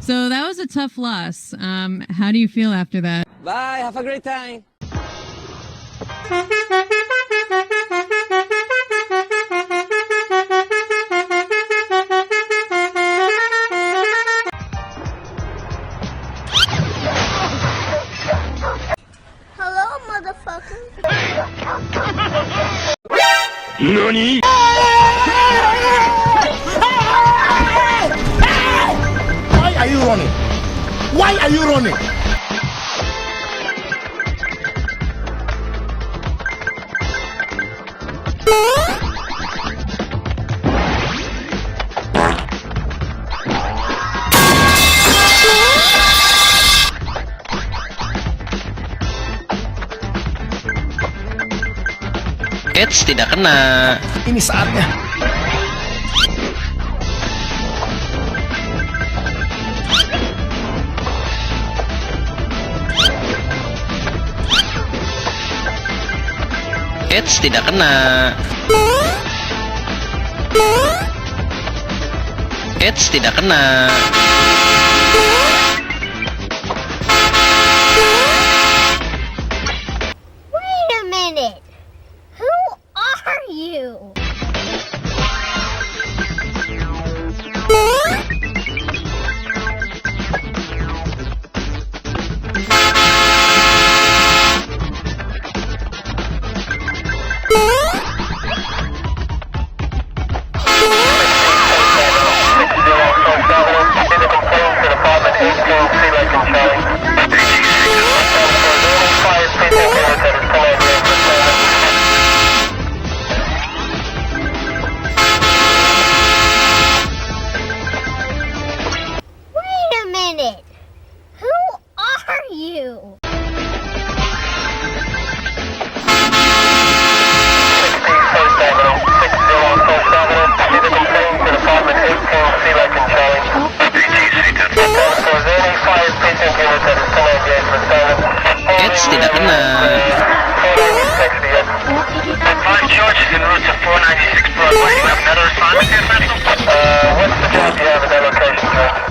So that was a tough loss. How do you feel after that? Bye, have a great time. Hello, motherfucker. NANI?! Why are you running? Why are you running? Eits, tidak kena. Ini saatnya. Eits, tidak kena. Eits, tidak kena. Wait a minute. Who are you? Wait a minute. Who are you? Eits, tidak kena. George is en route to 496 Broadway. You have another assignment here, Central? What's the job you have at that location, George?